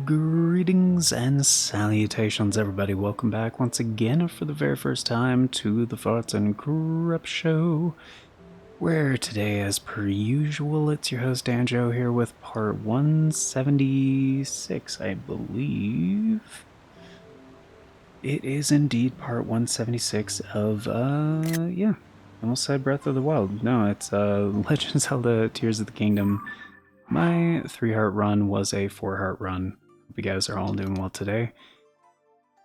Greetings and salutations, everybody. Welcome back once again for the very first time to the Farts and Corrupt Show, where today, as per usual, it's your host Danjo here with part 176, I believe. It is indeed part 176 of, yeah, almost said Breath of the Wild. No, it's, Legend of Zelda Tears of the Kingdom. My 3-heart run was a 4-heart run. Hope you guys are all doing well today.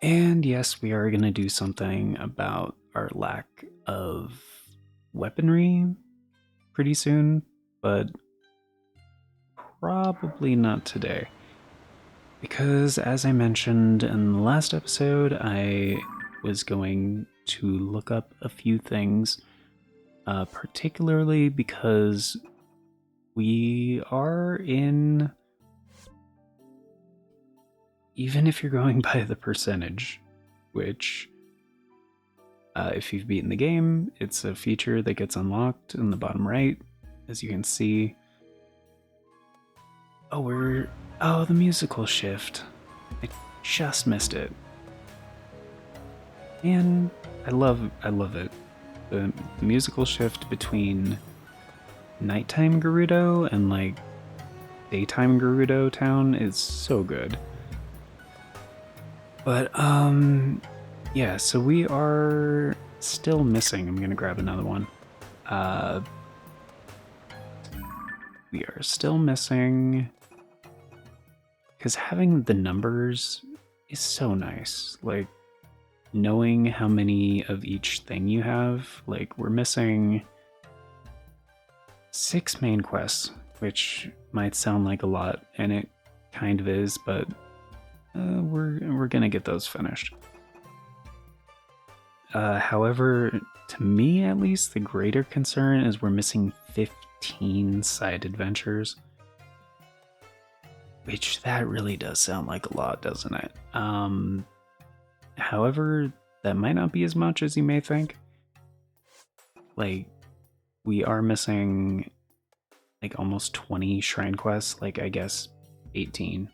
And yes, we are going to do something about our lack of weaponry pretty soon, but probably not today. Because as I mentioned in the last episode, I was going to look up a few things, particularly because we are in, even if you're going by the percentage, which if you've beaten the game, it's a feature that gets unlocked in the bottom right, as you can see. Oh, the musical shift. I just missed it. And I love it. The musical shift between nighttime Gerudo and like daytime Gerudo town is so good. But yeah, so we are still missing. I'm gonna grab another one. We are still missing, because having the numbers is so nice. Like knowing how many of each thing you have. Like we're missing 6 main quests, which might sound like a lot, and it kind of is, but we're gonna get those finished. However, to me at least, the greater concern is we're missing 15 side adventures, which that really does sound like a lot, doesn't it? However, that might not be as much as you may think. Like, we are missing like almost 20 shrine quests, like I guess 18.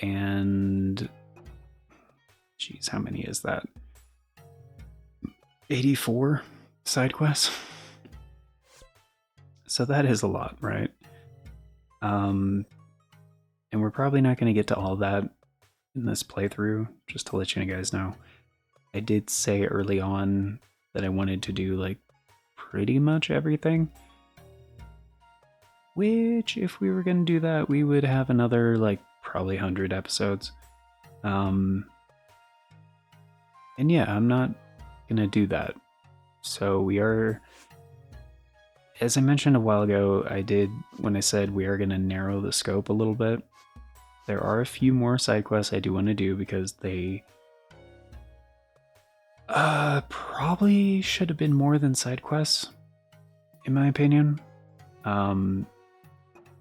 And geez, how many is that? 84 side quests. So that is a lot, right? And we're probably not going to get to all that in this playthrough, just to let you guys know. I did say early on that I wanted to do like pretty much everything, which if we were going to do that, we would have another like probably 100 episodes. And yeah, I'm not gonna do that. So we are, as I mentioned a while ago, I did when I said we are gonna narrow the scope a little bit. There are a few more side quests I do want to do because they probably should have been more than side quests, in my opinion.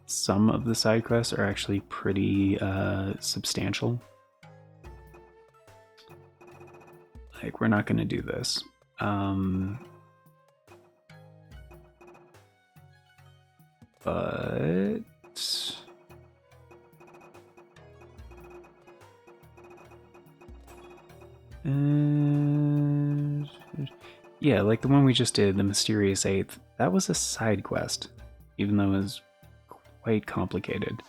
Some of the side quests are actually pretty substantial. Like, we're not going to do this. But yeah, like the one we just did, the Mysterious Eighth, that was a side quest, even though it was quite complicated.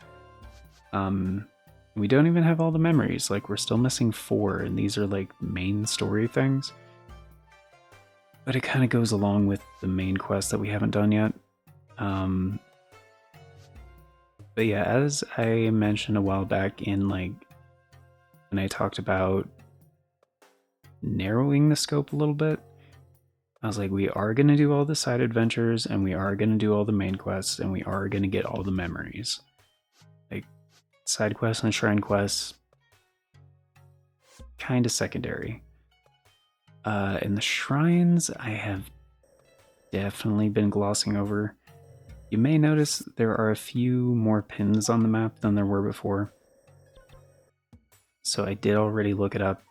We don't even have all the memories. Like, we're still missing 4, and these are like main story things. But it kind of goes along with the main quest that we haven't done yet. But yeah, as I mentioned a while back in like when I talked about narrowing the scope a little bit, I was like, we are going to do all the side adventures, and we are going to do all the main quests, and we are going to get all the memories. Like, side quests and shrine quests, kind of secondary. And the shrines, I have definitely been glossing over. You may notice there are a few more pins on the map than there were before. So I did already look it up,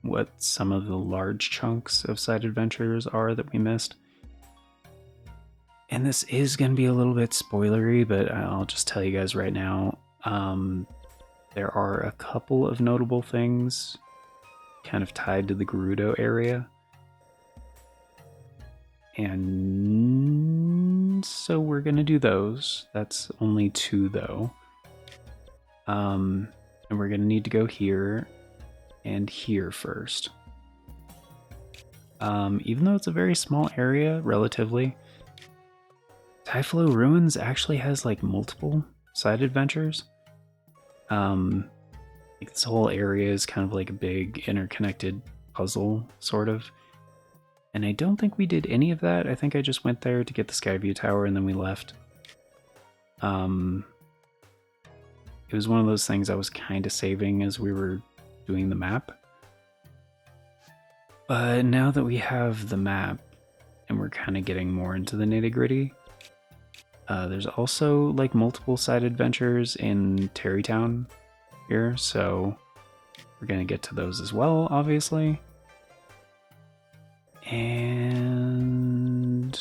what some of the large chunks of side adventures are that we missed. And this is going to be a little bit spoilery, but I'll just tell you guys right now. There are a couple of notable things kind of tied to the Gerudo area. And so we're going to do those. That's only 2 though. And we're going to need to go here and here first. Even though it's a very small area, relatively, Typhlo Ruins actually has like multiple side adventures. Like this whole area is kind of like a big interconnected puzzle, sort of. And I don't think we did any of that. I think I just went there to get the Skyview Tower and then we left. It was one of those things I was kind of saving as we were doing the map. But now that we have the map and we're kind of getting more into the nitty-gritty, there's also like multiple side adventures in Terrytown here, so we're gonna get to those as well, obviously. And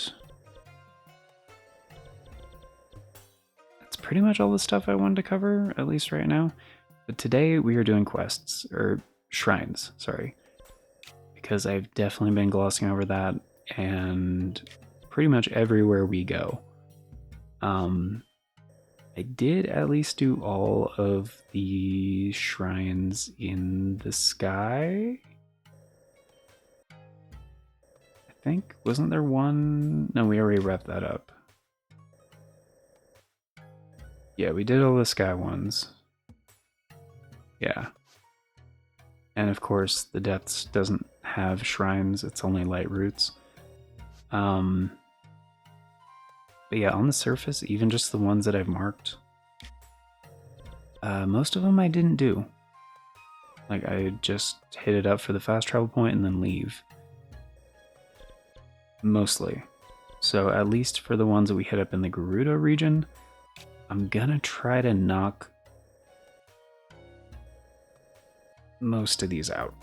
that's pretty much all the stuff I wanted to cover, at least right now. But today we are doing quests, or shrines, sorry. Because I've definitely been glossing over that, and pretty much everywhere we go. I did at least do all of the shrines in the sky. I think, wasn't there one? No, we already wrapped that up. Yeah, we did all the sky ones. Yeah. And of course, the depths doesn't have shrines, it's only light roots. But yeah, on the surface, even just the ones that I've marked, most of them I didn't do. Like, I just hit it up for the fast travel point and then leave. Mostly. So at least for the ones that we hit up in the Gerudo region, I'm gonna try to knock most of these out.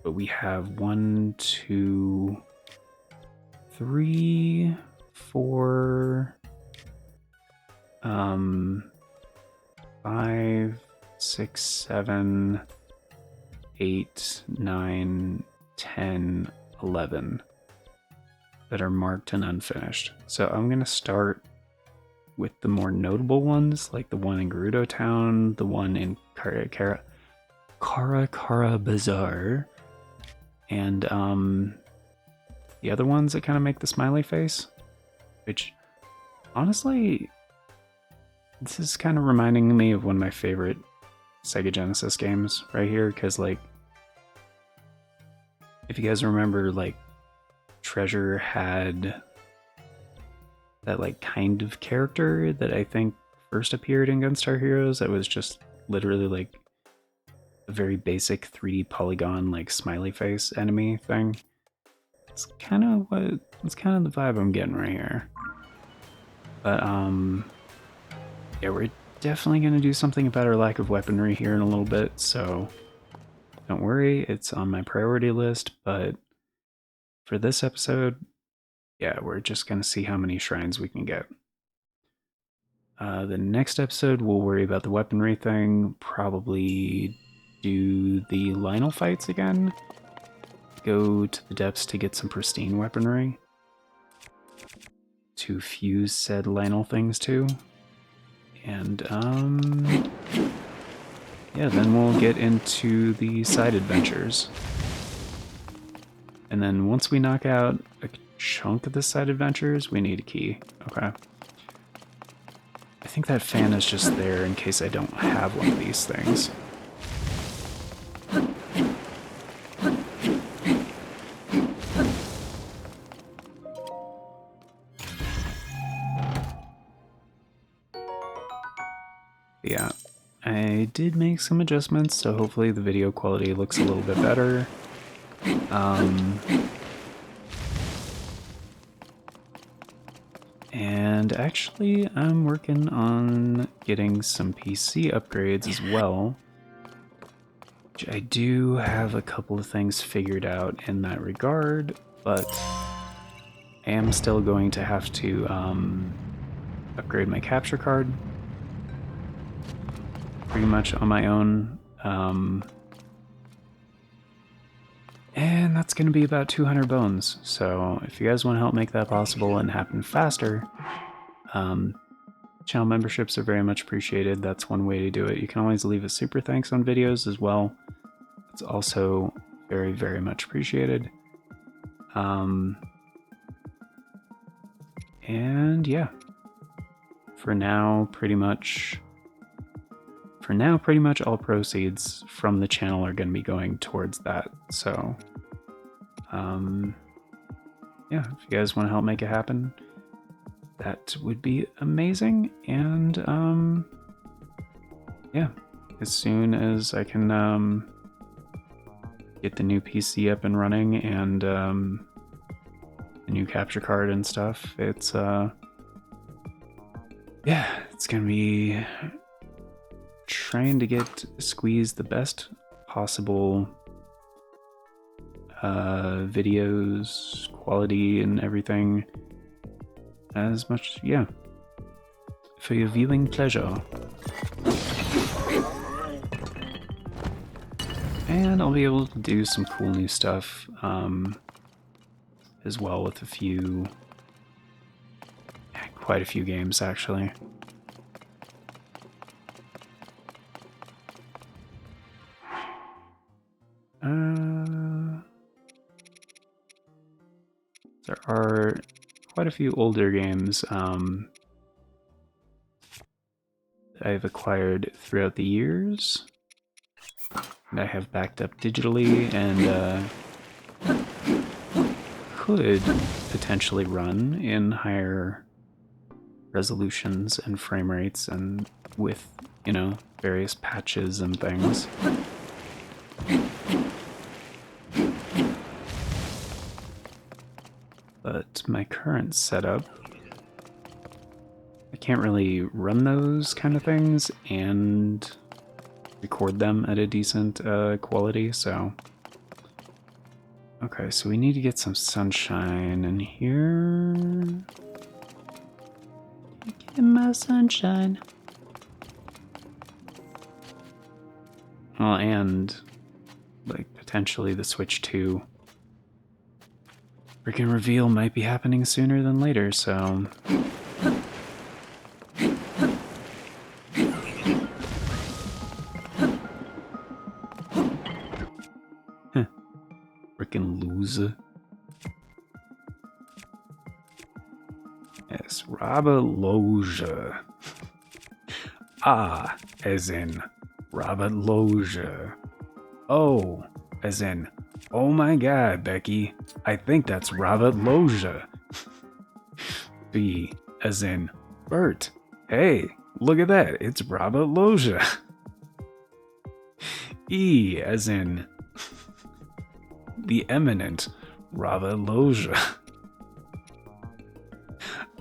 But we have 1, 2, 3, 4, 5, 6, 7, 8, 9, 10, 11 that are marked and unfinished. So I'm gonna start with the more notable ones, like the one in Gerudo Town, the one in Kara Bazaar, and the other ones that kind of make the smiley face, which honestly, this is kind of reminding me of one of my favorite Sega Genesis games right here, because like, if you guys remember, like, Treasure had that like kind of character that I think first appeared in Gunstar Heroes that was just literally like a very basic 3D polygon like smiley face enemy thing. It's kind of the vibe I'm getting right here. But yeah, we're definitely gonna do something about our lack of weaponry here in a little bit, so don't worry, it's on my priority list. But for this episode, yeah, we're just gonna see how many shrines we can get. The next episode, we'll worry about the weaponry thing, probably do the Lionel fights again, go to the depths to get some pristine weaponry to fuse said Lionel things to, and yeah, then we'll get into the side adventures. And then once we knock out a chunk of the side adventures, we need a key. Okay. I think that fan is just there in case I don't have one of these things. Yeah, I did make some adjustments, so hopefully the video quality looks a little bit better. And actually, I'm working on getting some PC upgrades as well. Which I do have a couple of things figured out in that regard, but I am still going to have to upgrade my capture card. pretty much on my own. And that's going to be about 200 bones. So if you guys want to help make that possible and happen faster, channel memberships are very much appreciated. That's one way to do it. You can always leave a super thanks on videos as well. It's also very, very much appreciated. And yeah, for now, pretty much all proceeds from the channel are going to be going towards that. So, yeah, if you guys want to help make it happen, that would be amazing. And, yeah, as soon as I can, get the new PC up and running and, the new capture card and stuff, it's, yeah, it's going to be trying to squeeze the best possible videos, quality, and everything as much, yeah, for your viewing pleasure. And I'll be able to do some cool new stuff as well with quite a few games actually. There are quite a few older games I've acquired throughout the years and I have backed up digitally and could potentially run in higher resolutions and frame rates and with, you know, various patches and things. But my current setup, I can't really run those kind of things and record them at a decent quality, so... Okay, so we need to get some sunshine in here. Get my sunshine. Well, and, like, potentially the Switch 2 freaking reveal might be happening sooner than later, so... Freaking loser. Yes, Robert Loja. Ah, as in Robert Loja. Oh, as in, oh my god, Becky, I think that's Robert Loja. B, as in, Bert, hey, look at that, it's Robert Loja. E, as in, the eminent Robert Loja.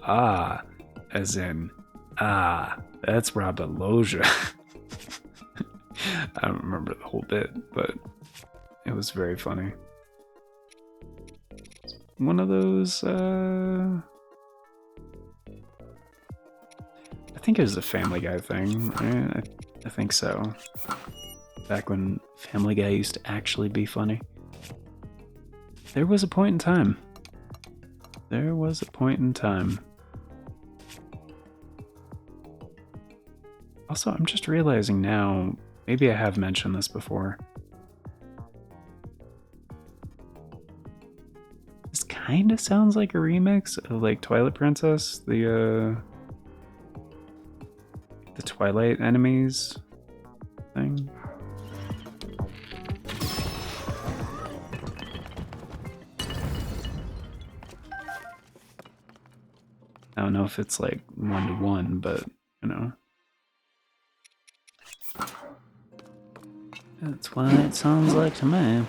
Ah, as in, ah, that's Robert Loja. I don't remember the whole bit, but it was very funny. It's one of those, I think it was a Family Guy thing, right? I think so. Back when Family Guy used to actually be funny. There was a point in time. There was a point in time. Also, I'm just realizing now, maybe I have mentioned this before. This kind of sounds like a remix of like Twilight Princess, the Twilight enemies thing. I don't know if it's like 1-to-1, but you know. That's what it sounds like to me.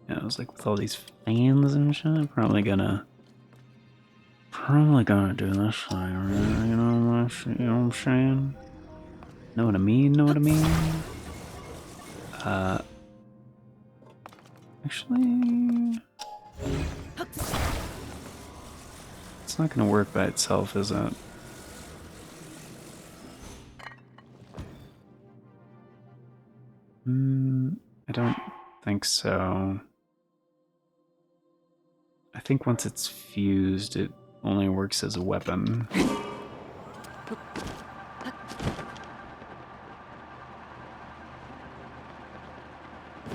Yeah, I was like with all these fans and shit, I'm probably gonna do this thing, right? You know what I'm saying? Know what I mean? Know what I mean? Actually, let's It's not gonna work by itself, is it? I don't think so. I think once it's fused, it only works as a weapon.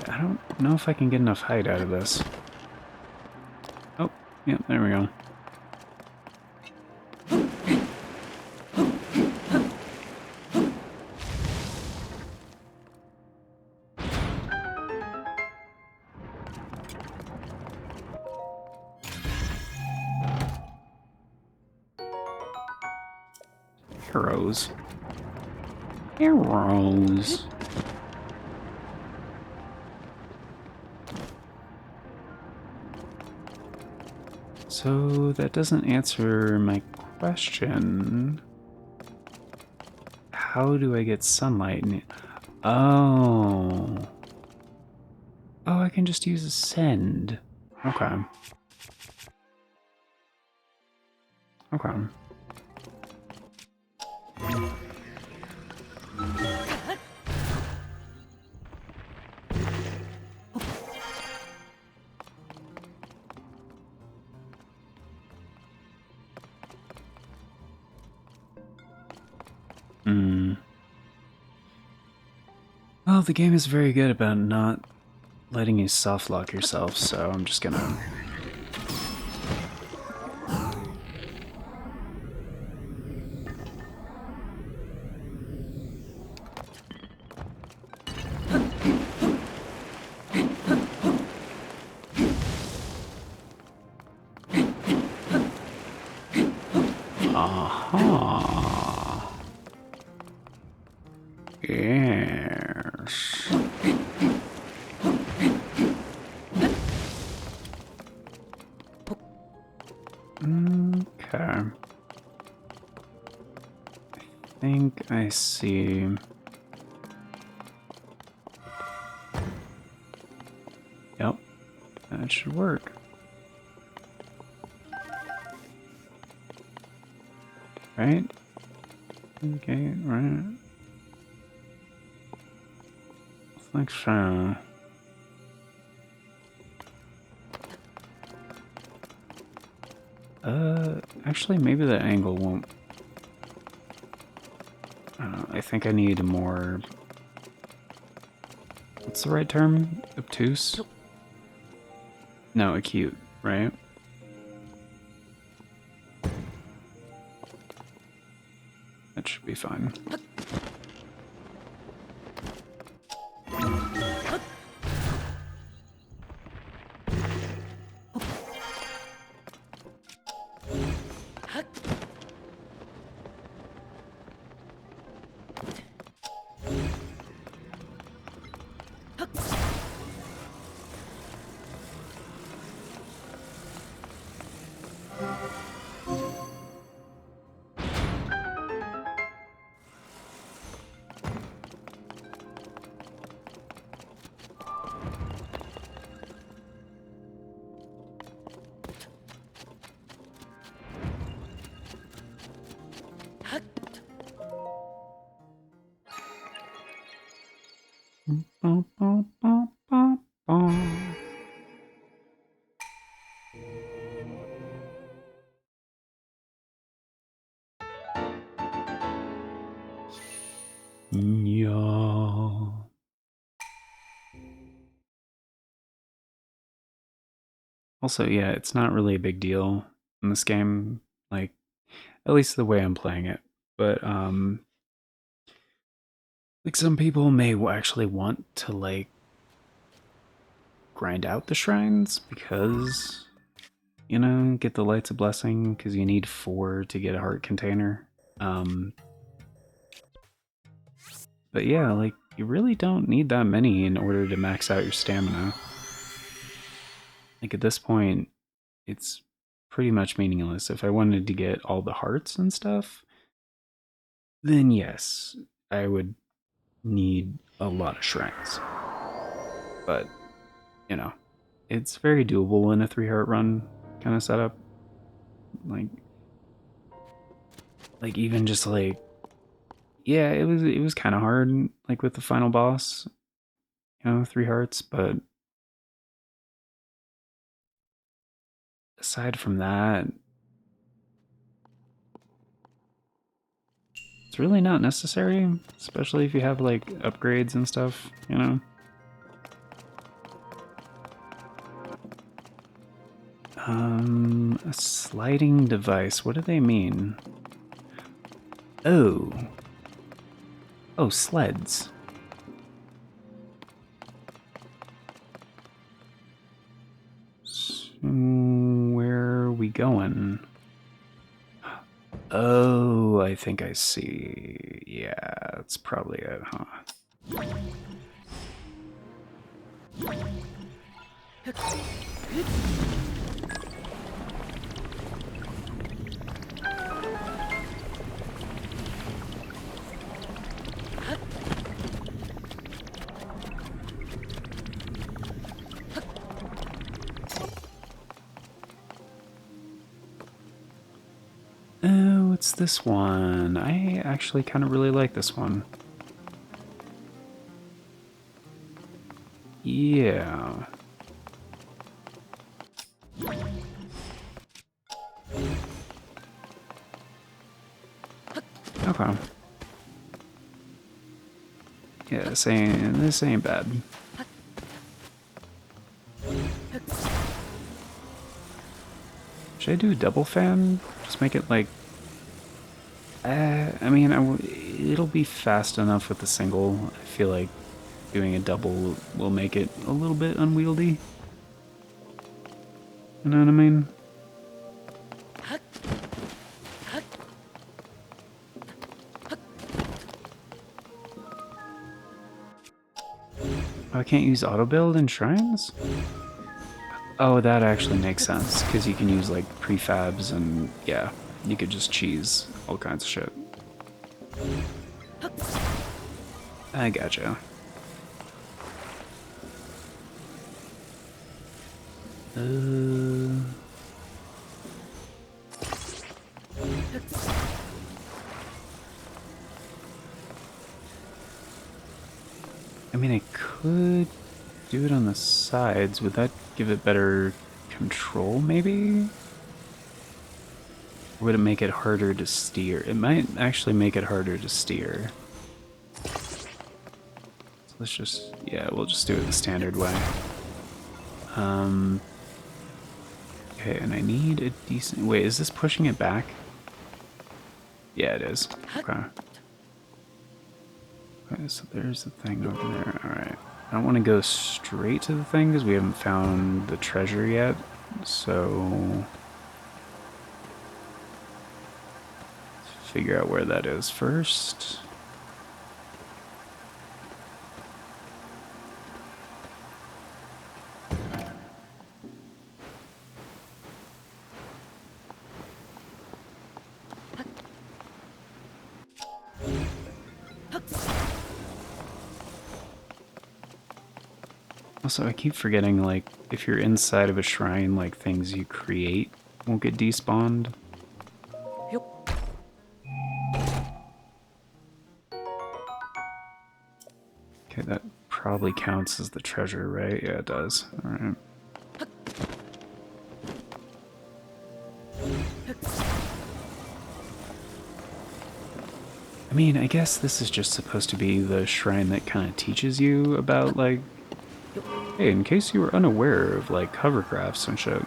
I don't know if I can get enough height out of this. Oh, yeah, there we go. Arrows. Arrows. So that doesn't answer my question. How do I get sunlight? Oh. Oh, I can just use Ascend. Okay. Okay. Well, the game is very good about not letting you soft lock yourself, so I'm just gonna... Aha. Yes. Okay. I think I see. Yep, that should work. Right? Okay, right. I think so. Actually, maybe the angle won't. I think I need a more. What's the right term? Obtuse? No, acute, right? That should be fine. Yeah. Also, yeah, it's not really a big deal in this game, like, at least the way I'm playing it. But, like, some people may actually want to, like, grind out the shrines because, you know, get the Lights of Blessing because you need 4 to get a heart container. But yeah, like, you really don't need that many in order to max out your stamina. Like, at this point, it's pretty much meaningless. If I wanted to get all the hearts and stuff, then yes, I would need a lot of shrines. But, you know, it's very doable in a 3 heart run kind of setup. Like, Like even just like yeah, it was kind of hard like with the final boss, 3 hearts, but aside from that, it's really not necessary, especially if you have like upgrades and stuff. A sliding device. What do they mean? Oh. Oh, sleds. So, where are we going? Oh, I think I see. Yeah, that's probably it, huh? Oh, what's this one? I actually kind of really like this one. Yeah. Okay. Yeah, this ain't bad. Should I do a double fan? Just make it like... I mean, it'll be fast enough with the single. I feel like doing a double will make it a little bit unwieldy. You know what I mean? Oh, I can't use auto build in shrines? Oh, that actually makes sense, because you can use like prefabs and yeah, you could just cheese all kinds of shit. I gotcha. I mean, I could do it on the sides. Would that give it better control, maybe? Or would it make it harder to steer? It might actually make it harder to steer. So let's just, yeah, we'll just do it the standard way. Okay, and I need a decent... Wait, is this pushing it back? Yeah, it is. Okay. Okay, so there's the thing over there. Alright. I don't want to go straight to the thing because we haven't found the treasure yet. So... let's figure out where that is first. Also, I keep forgetting, like, if you're inside of a shrine, like, things you create won't get despawned. Okay, that probably counts as the treasure, right? Yeah, it does. Alright. I mean, I guess this is just supposed to be the shrine that kind of teaches you about, like, hey, in case you were unaware of, like, hovercrafts and shit.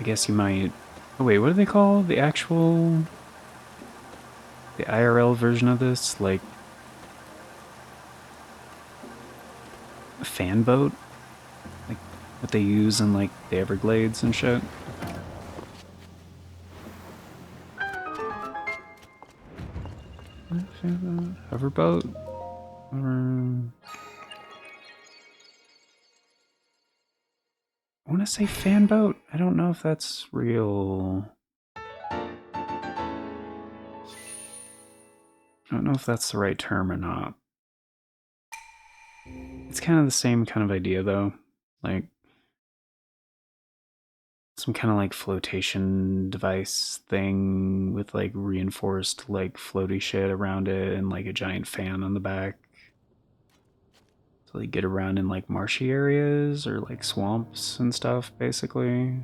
I guess you might... Oh wait, what do they call the actual... the IRL version of this? Like... a fan boat? Like, what they use in, like, the Everglades and shit? Hoverboat? I want to say fan boat. I don't know if that's real. I don't know if that's the right term or not. It's kind of the same kind of idea though. Like some kind of like flotation device thing with like reinforced like floaty shit around it and like a giant fan on the back. To like get around in like marshy areas or like swamps and stuff, basically.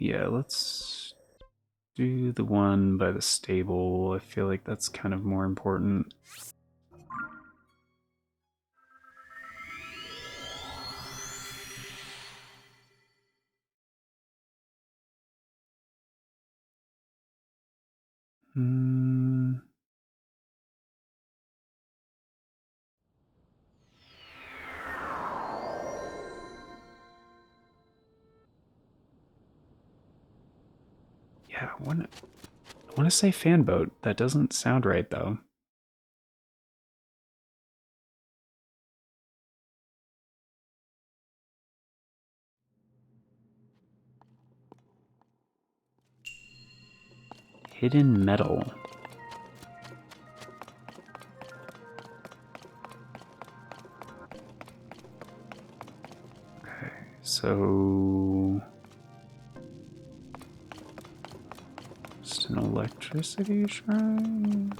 Yeah, let's do the one by the stable. I feel like that's kind of more important. Hmm. Yeah, I want to say fan boat. That doesn't sound right though. Hidden metal. Okay, so just an electricity shrine.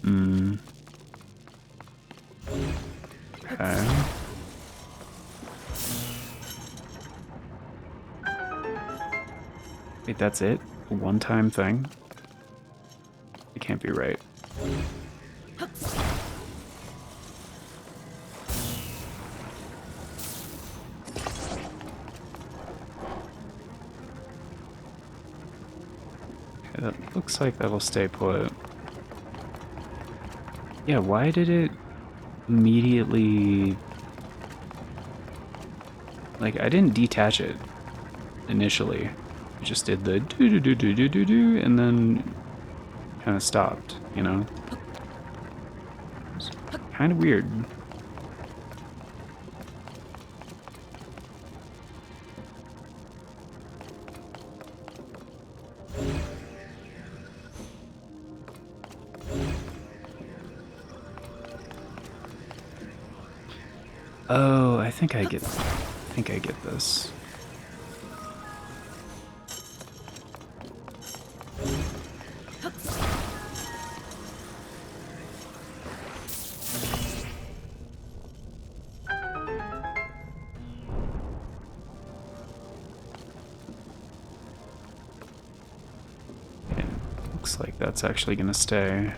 Hmm. Okay. Wait, that's it? A one-time thing? It can't be right. Okay, that looks like that'll stay put. Yeah, why did it immediately... Like, I didn't detach it initially. I just did the do-do-do-do-do-do-do, and then kind of stopped, you know? It's kind of weird. Oh, I think I get this. Yeah, looks like that's actually gonna stay.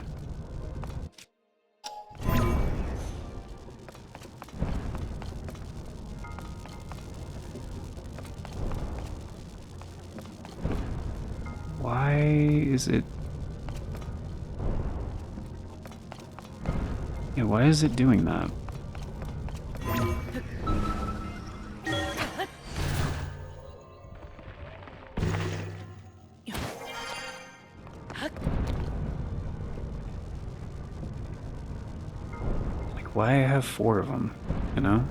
Why is it... Yeah, why is it doing that? Like, why I have 4 of them, you know?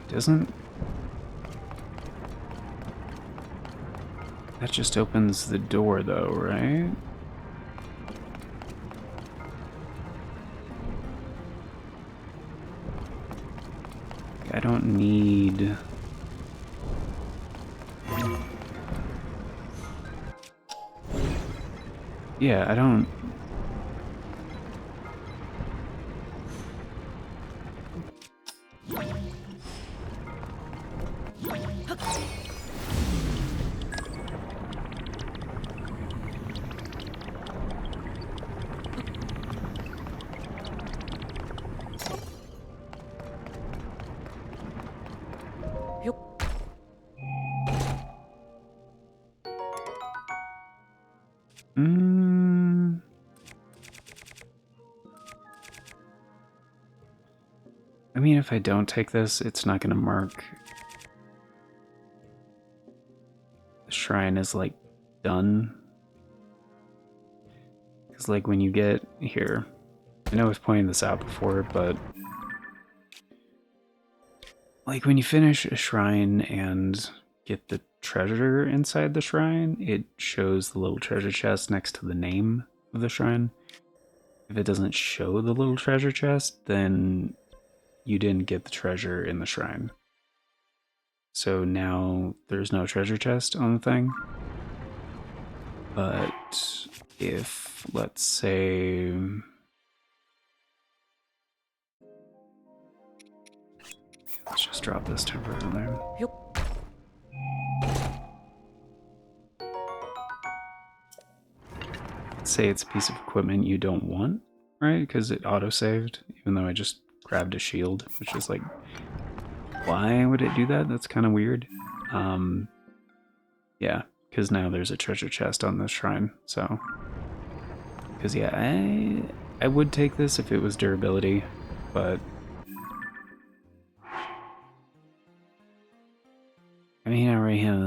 Doesn't... That just opens the door though, right? I don't need... Yeah, I don't... Mm. I mean, if I don't take this, it's not going to mark the shrine as, like, done. Because, like, when you get here, I know I've pointed this out before, but like when you finish a shrine and get the treasure inside the shrine, it shows the little treasure chest next to the name of the shrine. If it doesn't show the little treasure chest, then you didn't get the treasure in the shrine. So now there's no treasure chest on the thing. But if, let's say, let's just drop this temporarily. Say it's a piece of equipment you don't want, right? Because it auto-saved, even though I just grabbed a shield, which is like, why would it do that? That's kind of weird. Yeah, because now there's a treasure chest on this shrine, so... Because, yeah, I would take this if it was durability, but... I mean, I already have...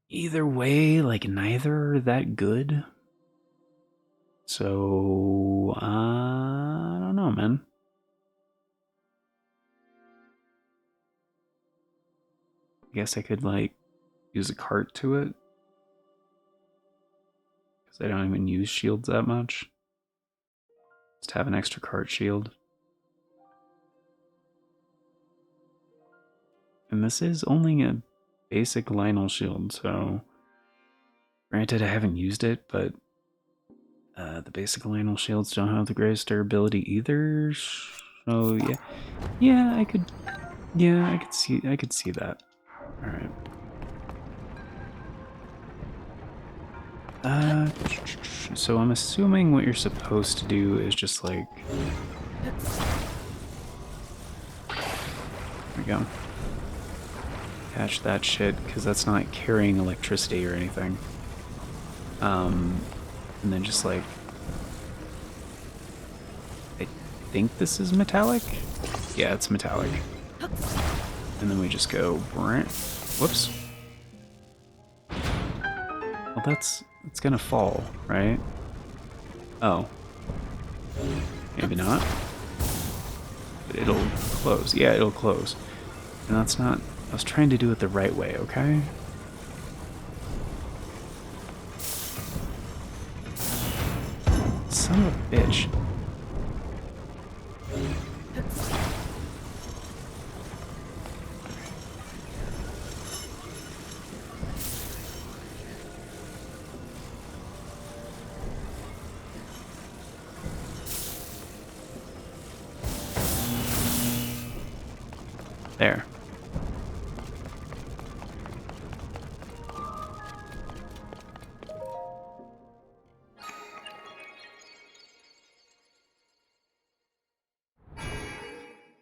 Either way, like, neither are that good. So, I don't know, man. I guess I could, like, use a cart to it. Because I don't even use shields that much. Just have an extra cart shield. And this is only a basic Lionel shield, so... Granted, I haven't used it, but... the basic Lionel shields don't have the greatest durability either, so yeah. Yeah, I could... Yeah, I could see that. Alright. So I'm assuming what you're supposed to do is just like... There we go. Catch that shit, because that's not carrying electricity or anything. And then just like... I think this is metallic? Yeah, it's metallic. And then we just go... Whoops. Well, it's gonna fall, right? Oh. Maybe not. But it'll close. Yeah, it'll close. And that's not... I was trying to do it the right way, okay? Son of a bitch. There.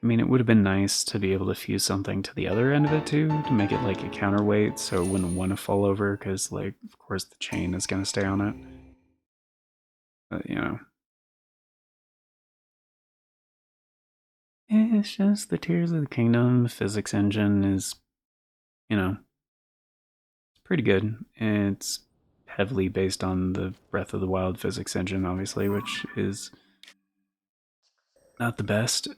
I mean, it would have been nice to be able to fuse something to the other end of it too, to make it like a counterweight so it wouldn't want to fall over, because, like, of course the chain is going to stay on it. But, you know. It's just the Tears of the Kingdom physics engine is, you know, it's pretty good. It's heavily based on the Breath of the Wild physics engine, obviously, which is not the best.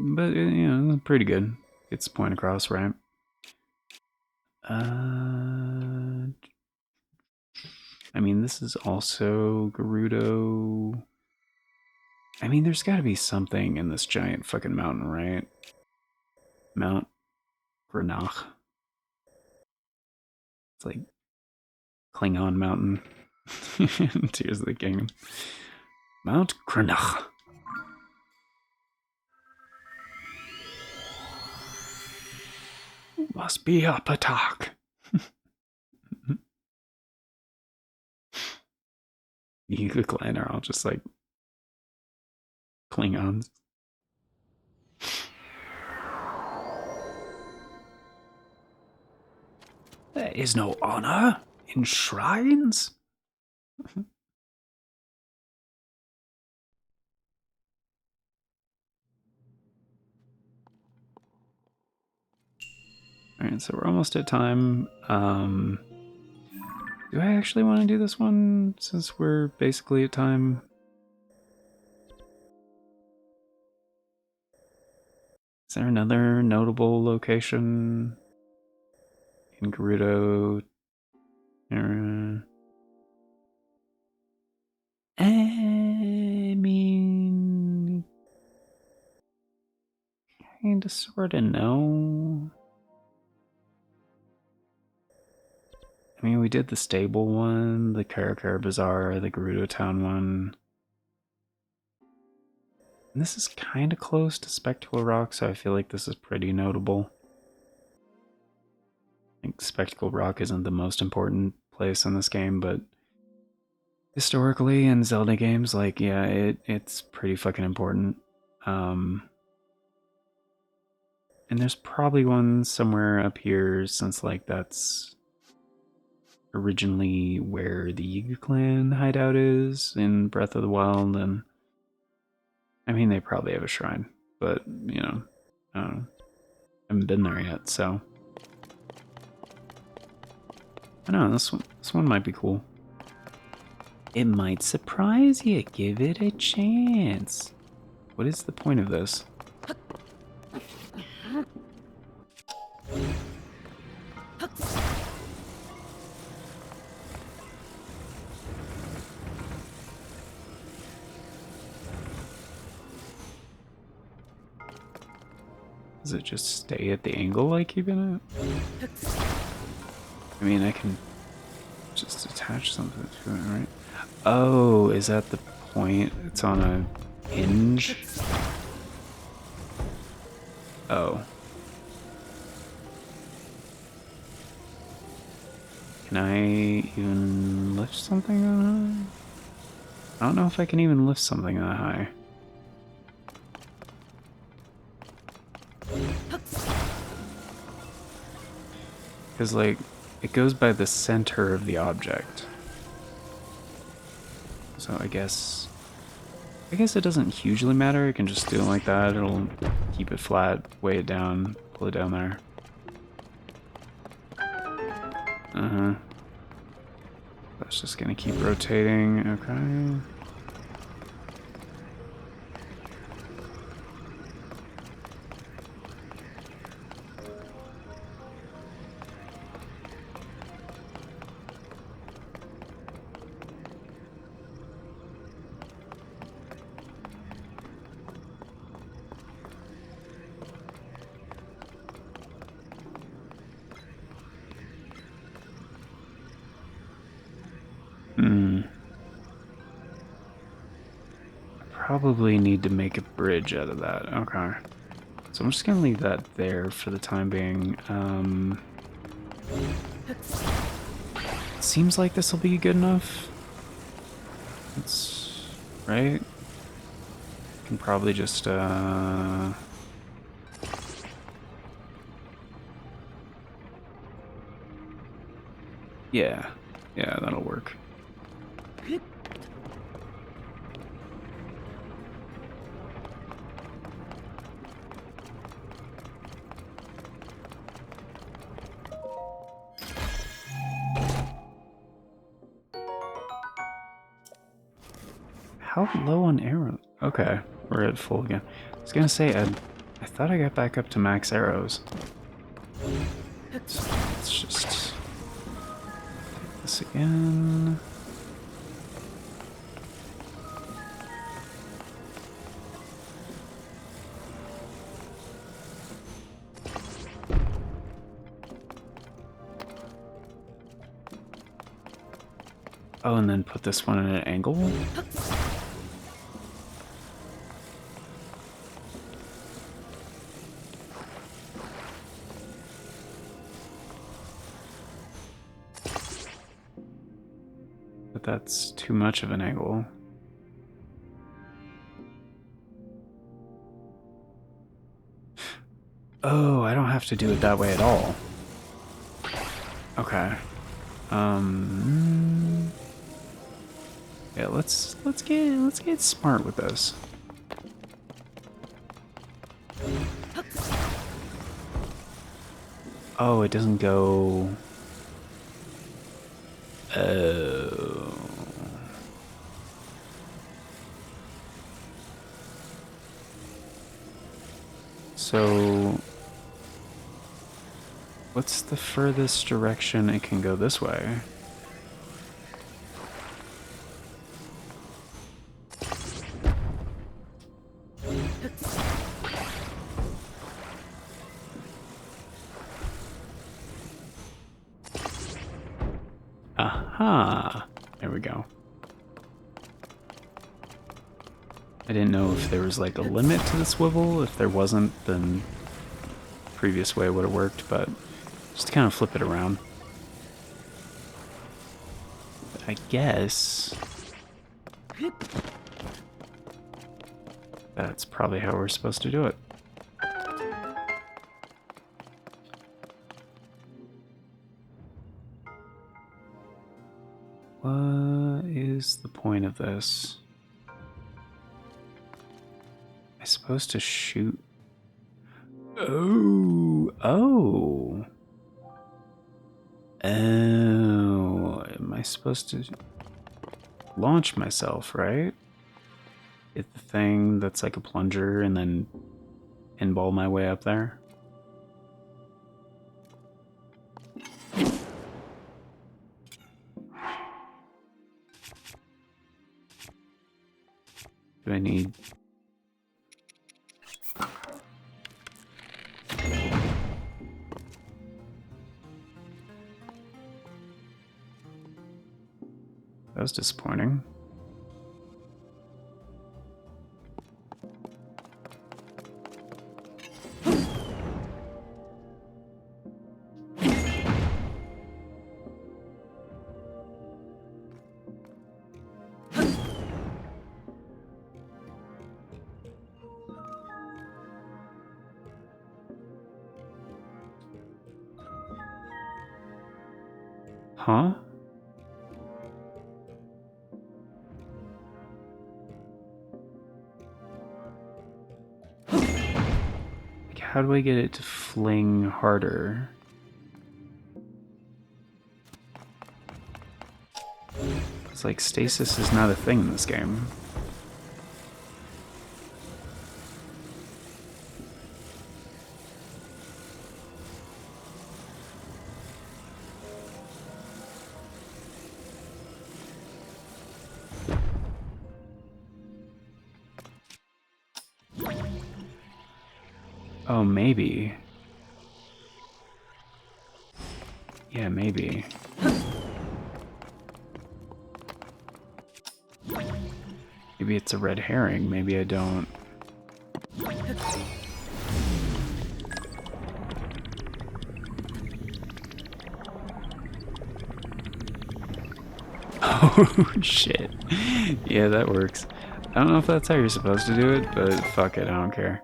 But, you know, pretty good. Gets the point across, right? I mean, this is also Gerudo. I mean, there's gotta be something in this giant fucking mountain, right? Mount Granach. It's like Klingon Mountain. Tears of the Kingdom. Mount Cranach. Must be up attack. Yiga clan are all just like Klingons. There is no honor in shrines. Alright, so we're almost at time. Do I actually want to do this one since we're basically at time? Is there another notable location in Gerudo? I mean, kinda, sorta, no. I mean, we did the stable one, the Karakara Bazaar, the Gerudo Town one. And this is kind of close to Spectacle Rock, so I feel like this is pretty notable. I think Spectacle Rock isn't the most important place in this game, but historically in Zelda games, like, yeah, it's pretty fucking important. And there's probably one somewhere up here, since, like, that's originally where the Yiga clan hideout is in Breath of the Wild, and I mean, they probably have a shrine, but, you know, I don't know. I haven't been there yet, so I don't know, this one might be cool. It might surprise you. Give it a chance. What is the point of this? Does it just stay at the angle I keep it at? I mean, I can just attach something to it, right? Oh, is that the point? It's on a hinge? Oh. Can I even lift something that high? I don't know if I can even lift something that high. Because, like, it goes by the center of the object. So I guess it doesn't hugely matter. I can just do it like that. It'll keep it flat, weigh it down, pull it down there. Uh-huh. That's just gonna keep rotating. Okay. Probably need to make a bridge out of that. Okay. So I'm just gonna leave that there for the time being. Seems like this will be good enough. It's right. Can probably just yeah, that'll work. How low on arrows? Okay, we're at full again. I was gonna say, I thought I got back up to max arrows. Let's just take this again. Oh, and then put this one at an angle? that's too much of an angle. Oh, I don't have to do it that way at all. Okay. Yeah, let's get smart with this. Oh, it doesn't go. Oh. So, what's the furthest direction it can go this way? Aha! There we go. I didn't know if there was like a limit to the swivel. If there wasn't, then the previous way would have worked, but just to kind of flip it around. I guess that's probably how we're supposed to do it. What is the point of this? Am I supposed to shoot? Oh, oh. Oh, am I supposed to launch myself, right? Hit the thing that's like a plunger and then pinball my way up there? Do I need... That was disappointing. Huh? Like, how do I get it to fling harder? It's like stasis is not a thing in this game. Oh, maybe. Yeah, maybe. Maybe it's a red herring. Maybe I don't... Oh, shit. Yeah, that works. I don't know if that's how you're supposed to do it, but fuck it, I don't care.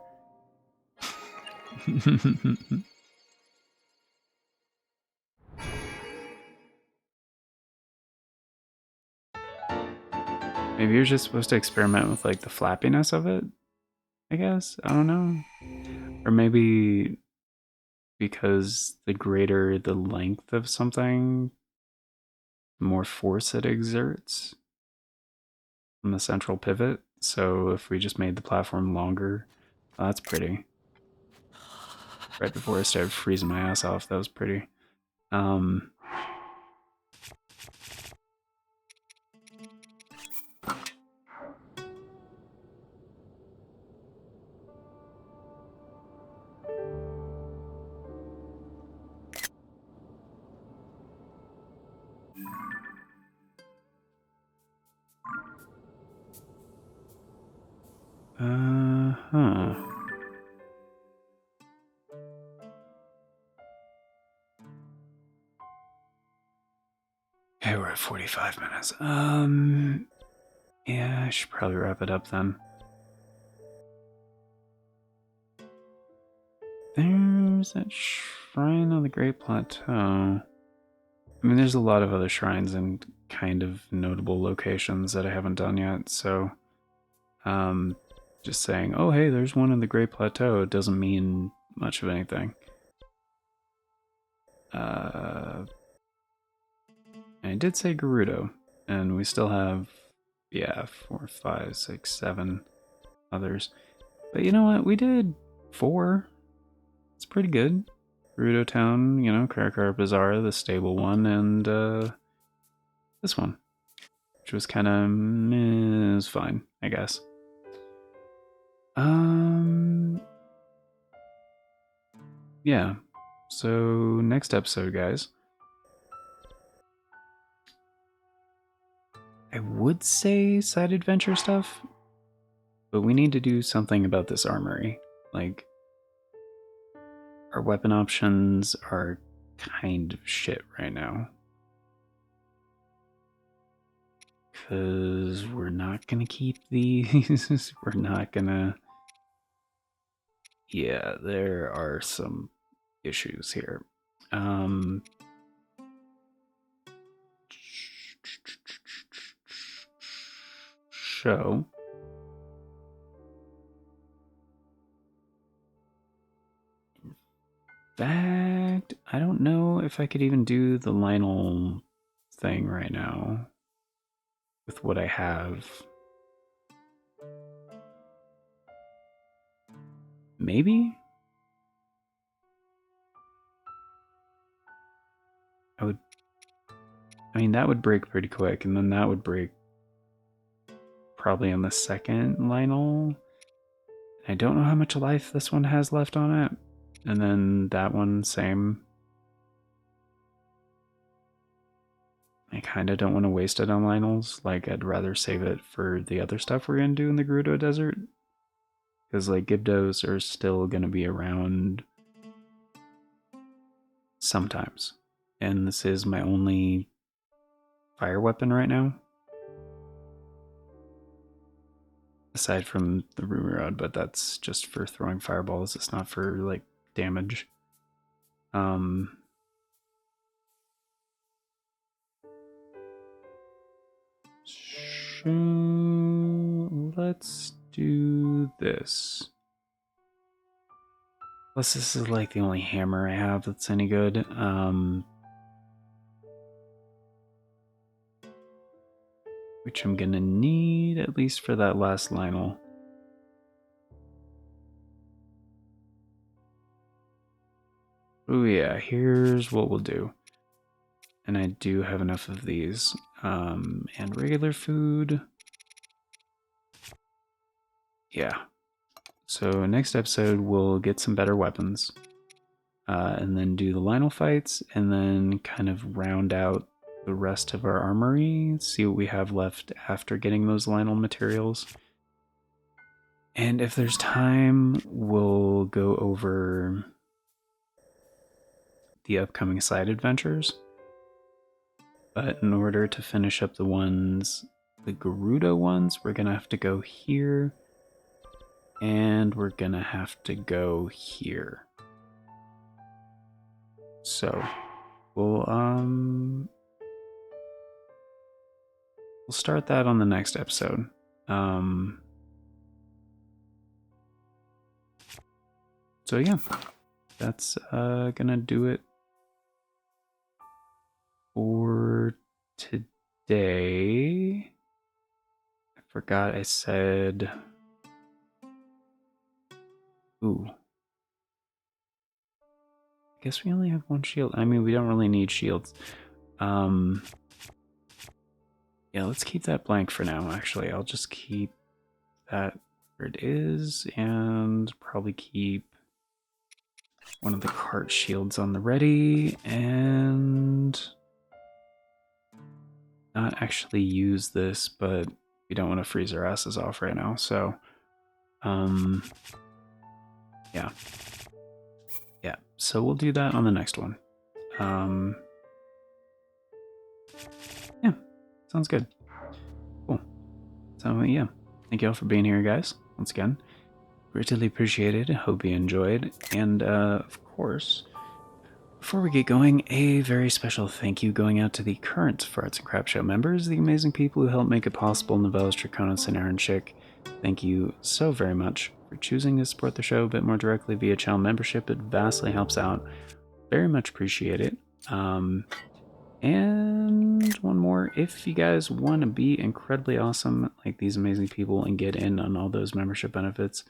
Maybe you're just supposed to experiment with like the flappiness of it, I guess. I don't know. Or maybe because the greater the length of something, the more force it exerts from the central pivot. So if we just made the platform longer, oh, that's pretty. Right before I started freezing my ass off, that was pretty. Huh. Okay, we're at 45 minutes. Yeah, I should probably wrap it up then. There's that shrine on the Great Plateau. I mean, there's a lot of other shrines in kind of notable locations that I haven't done yet, so just saying, oh hey, there's one in the Great Plateau doesn't mean much of anything. I did say Gerudo, and we still have, yeah, 4, 5, 6, 7 others. But you know what? We did 4. It's pretty good. Gerudo Town, you know, Karakara Bazaar, the stable one, and this one, which was kind of was fine, I guess. Yeah. So next episode, guys. I would say side adventure stuff, but we need to do something about this armory. Like, our weapon options are kind of shit right now. Because we're not going to keep these. We're not going to... Yeah, there are some issues here. Show. In fact, I don't know if I could even do the Lionel thing right now with what I have. Maybe? I mean, that would break pretty quick, and then that would break probably on the second Lionel. I don't know how much life this one has left on it. And then that one, same. I kind of don't want to waste it on Lionels. Like, I'd rather save it for the other stuff we're going to do in the Gerudo Desert. Because, like, Gibdos are still going to be around sometimes. And this is my only fire weapon right now. Aside from the Ruby Rod, but that's just for throwing fireballs. It's not for, like, damage. So let's do this. Plus, this is like the only hammer I have that's any good. Which I'm gonna need at least for that last Lionel. Oh yeah, here's what we'll do. And I do have enough of these. And regular food. Yeah. So next episode, we'll get some better weapons. And then do the Lionel fights, and then kind of round out the rest of our armory, see what we have left after getting those Lionel materials. And if there's time, we'll go over the upcoming side adventures. But in order to finish up the ones, the Gerudo ones, we're going to have to go here. And we're going to have to go here. So, we'll start that on the next episode. So yeah, that's gonna do it for today. I forgot I said... Ooh. I guess we only have one shield. I mean, we don't really need shields. Yeah, let's keep that blank for now, actually. I'll just keep that where it is, and probably keep one of the cart shields on the ready, and not actually use this, but we don't want to freeze our asses off right now, so yeah. Yeah, so we'll do that on the next one. Yeah, Sounds good. Cool. So, yeah. Thank you all for being here, guys. Once again. Greatly appreciated. Hope you enjoyed. And, of course, before we get going, a very special thank you going out to the current Farts and Crap Show members, the amazing people who helped make it possible, Novellas, Draconis, and Aaron Chick. Thank you so very much for choosing to support the show a bit more directly via channel membership. It vastly helps out. Very much appreciate it. And one more, if you guys want to be incredibly awesome like these amazing people and get in on all those membership benefits,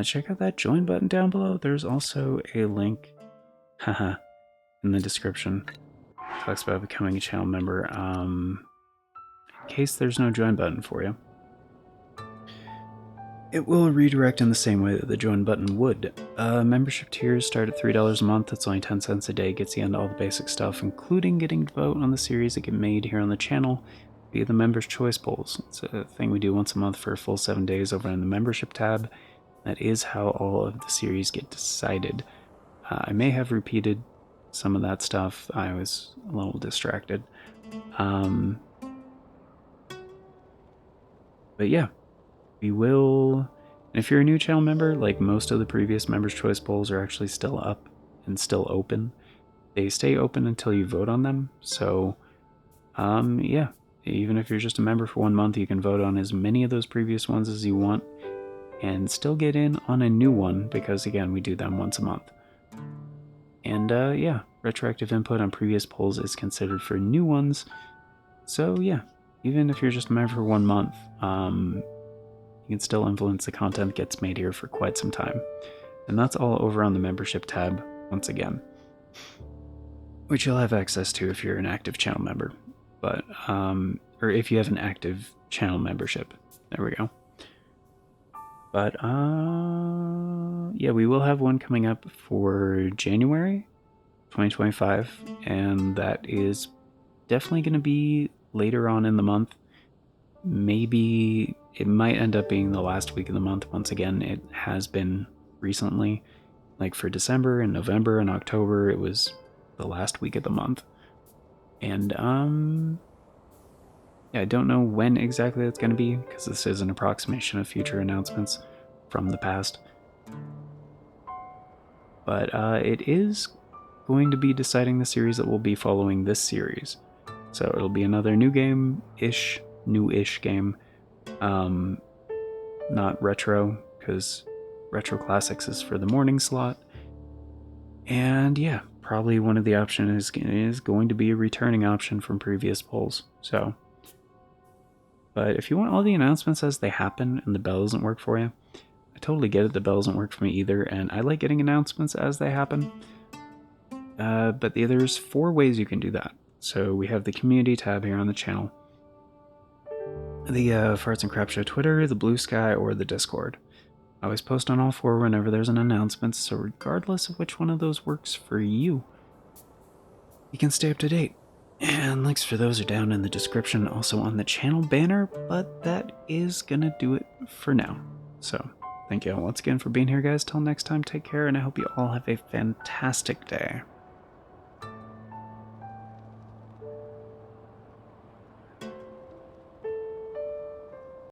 check out that join button down below. There's also a link in the description. It talks about becoming a channel member. In case there's no join button for you, it will redirect in the same way that the join button would. Membership tiers start at $3 a month. That's only 10 cents a day. Gets you into all the basic stuff, including getting to vote on the series that get made here on the channel via the Members' Choice Polls. It's a thing we do once a month for a full 7 days over in the Membership tab. That is how all of the series get decided. I may have repeated some of that stuff. I was a little distracted. But yeah, we will. And if you're a new channel member, like most of the previous Members' Choice Polls are actually still up and still open. They stay open until you vote on them. So, yeah, even if you're just a member for 1 month, you can vote on as many of those previous ones as you want and still get in on a new one because, again, we do them once a month. And yeah, retroactive input on previous polls is considered for new ones. So yeah, even if you're just a member for 1 month, you can still influence the content that gets made here for quite some time. And that's all over on the membership tab, once again, which you'll have access to if you're an active channel member. But, or if you have an active channel membership. There we go. But, yeah, we will have one coming up for January 2025, and that is definitely going to be later on in the month. Maybe it might end up being the last week of the month. Once again, it has been recently. Like for December and November and October, it was the last week of the month. And, yeah, I don't know when exactly that's going to be, because this is an approximation of future announcements from the past. But it is going to be deciding the series that will be following this series. So it'll be another new game-ish, new-ish game. Not retro, because Retro Classics is for the morning slot. And yeah, probably one of the options is going to be a returning option from previous polls. So, but if you want all the announcements as they happen and the bell doesn't work for you, I totally get it. The bell doesn't work for me either, and I like getting announcements as they happen. But there's 4 ways you can do that. So we have the community tab here on the channel, the Farts and Crap Show Twitter, the Bluesky, or the Discord. I always post on all 4 whenever there's an announcement, so regardless of which one of those works for you, you can stay up to date. And links for those are down in the description, also on the channel banner, but that is gonna do it for now. So, thank you all once again for being here, guys. Till next time, take care, and I hope you all have a fantastic day.